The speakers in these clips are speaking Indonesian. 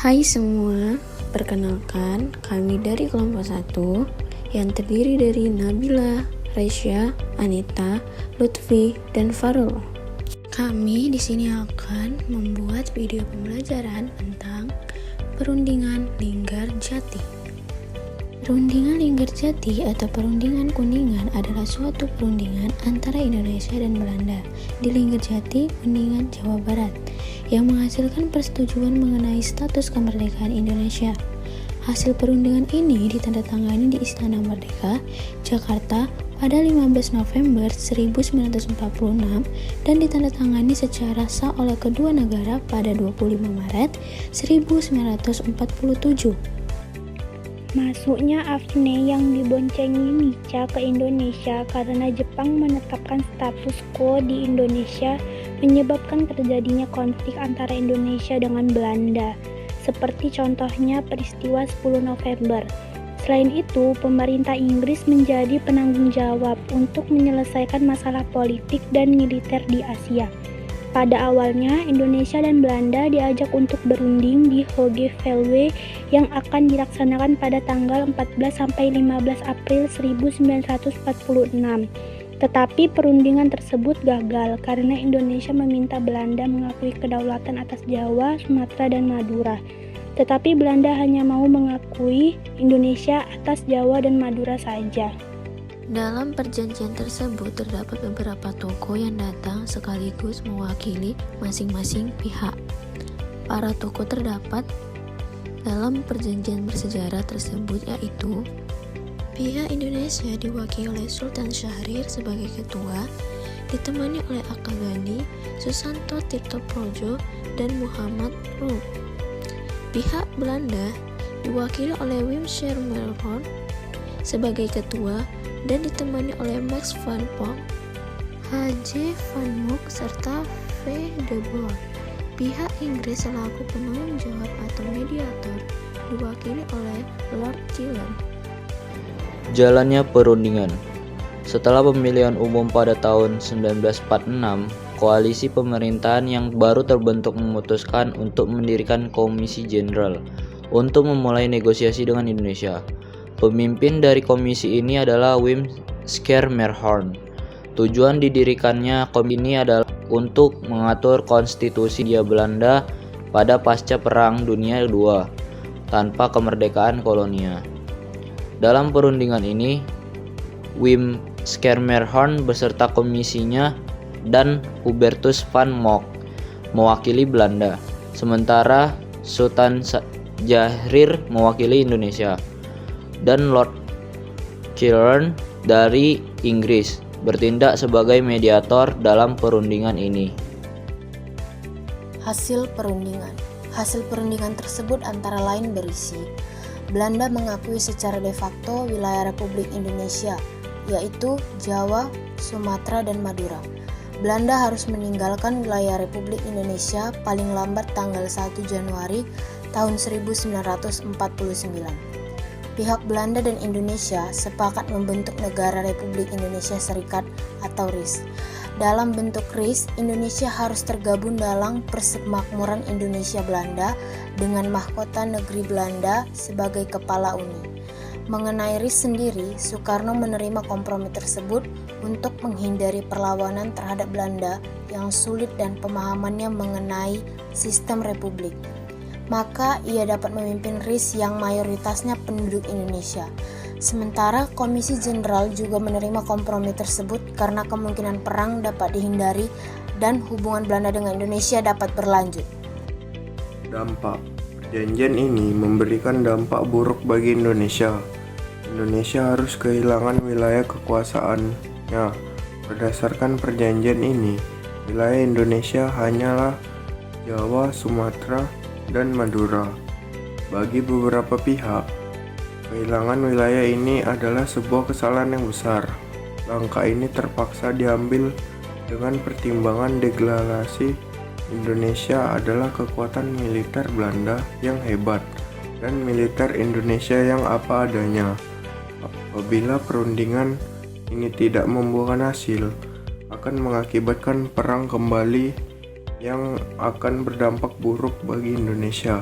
Hai semua, perkenalkan kami dari kelompok 1 yang terdiri dari Nabila, Resya, Anita, Lutfi, dan Farul. Kami di sini akan membuat video pembelajaran tentang perundingan Linggarjati. Perundingan Linggarjati atau perundingan Kuningan adalah suatu perundingan antara Indonesia dan Belanda di Linggarjati, Kuningan, Jawa Barat, yang menghasilkan persetujuan mengenai status kemerdekaan Indonesia. Hasil perundingan ini ditandatangani di Istana Merdeka, Jakarta pada 15 November 1946 dan ditandatangani secara sah oleh kedua negara pada 25 Maret 1947. Masuknya Afne yang diboncengi Nica ke Indonesia karena Jepang menetapkan status quo di Indonesia menyebabkan terjadinya konflik antara Indonesia dengan Belanda, seperti contohnya peristiwa 10 November. Selain itu, pemerintah Inggris menjadi penanggung jawab untuk menyelesaikan masalah politik dan militer di Asia. Pada awalnya, Indonesia dan Belanda diajak untuk berunding di Hoge Veluwe yang akan dilaksanakan pada tanggal 14-15 April 1946. Tetapi perundingan tersebut gagal karena Indonesia meminta Belanda mengakui kedaulatan atas Jawa, Sumatera, dan Madura. Tetapi Belanda hanya mau mengakui Indonesia atas Jawa dan Madura saja. Dalam perjanjian tersebut terdapat beberapa tokoh yang datang sekaligus mewakili masing-masing pihak. Para tokoh terdapat dalam perjanjian bersejarah tersebut yaitu pihak Indonesia diwakili oleh Sultan Syahrir sebagai ketua, ditemani oleh Akabani, Susanto Tirtoprojo, dan Muhammad Ruh. Pihak Belanda diwakili oleh Wim Schermerhorn sebagai ketua dan ditemani oleh Max van Pont, H.J. van Mook, serta V. de Boer. Pihak Inggris selaku penanggung jawab atau mediator diwakili oleh Lord Gillen. Jalannya perundingan. Setelah pemilihan umum pada tahun 1946, koalisi pemerintahan yang baru terbentuk memutuskan untuk mendirikan Komisi Jenderal untuk memulai negosiasi dengan Indonesia. Pemimpin dari komisi ini adalah Wim Schermerhorn. Tujuan didirikannya komisi ini adalah untuk mengatur konstitusi Hindia Belanda pada pasca Perang Dunia II tanpa kemerdekaan kolonial. Dalam perundingan ini, Wim Schermerhorn beserta komisinya dan Hubertus van Mook mewakili Belanda, sementara Sultan Syahrir mewakili Indonesia, dan Lord Gillen dari Inggris bertindak sebagai mediator dalam perundingan ini. Hasil perundingan tersebut antara lain berisi: Belanda mengakui secara de facto wilayah Republik Indonesia, yaitu Jawa, Sumatera, dan Madura. Belanda harus meninggalkan wilayah Republik Indonesia paling lambat tanggal 1 Januari tahun 1949. Pihak Belanda dan Indonesia sepakat membentuk Negara Republik Indonesia Serikat atau RIS. Dalam bentuk RIS, Indonesia harus tergabung dalam Persemakmuran Indonesia Belanda dengan mahkota negeri Belanda sebagai kepala uni. Mengenai RIS sendiri, Soekarno menerima kompromi tersebut untuk menghindari perlawanan terhadap Belanda yang sulit dan pemahamannya mengenai sistem republik. Maka ia dapat memimpin RIS yang mayoritasnya penduduk Indonesia. Sementara Komisi Jenderal juga menerima kompromi tersebut karena kemungkinan perang dapat dihindari dan hubungan Belanda dengan Indonesia dapat berlanjut. Dampak perjanjian ini memberikan dampak buruk bagi Indonesia. Indonesia harus kehilangan wilayah kekuasaannya. Berdasarkan perjanjian ini, wilayah Indonesia hanyalah Jawa, Sumatera, dan Madura. Bagi beberapa pihak, kehilangan wilayah ini adalah sebuah kesalahan yang besar. Langkah ini terpaksa diambil dengan pertimbangan deklarasi Indonesia adalah kekuatan militer Belanda yang hebat dan militer Indonesia yang apa adanya. Apabila perundingan ini tidak membuahkan hasil, akan mengakibatkan perang kembali yang akan berdampak buruk bagi Indonesia.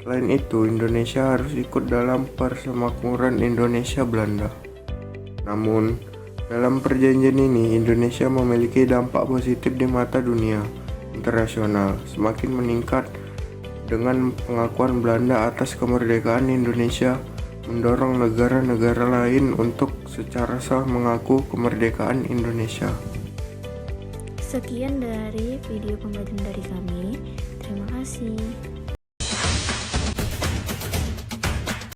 Selain itu, Indonesia harus ikut dalam persemakmuran Indonesia-Belanda. Namun, dalam perjanjian ini, Indonesia memiliki dampak positif di mata dunia internasional, semakin meningkat dengan pengakuan Belanda atas kemerdekaan Indonesia, mendorong negara-negara lain untuk secara sah mengaku kemerdekaan Indonesia. Sekian dari video pembelajaran dari kami. Terima kasih.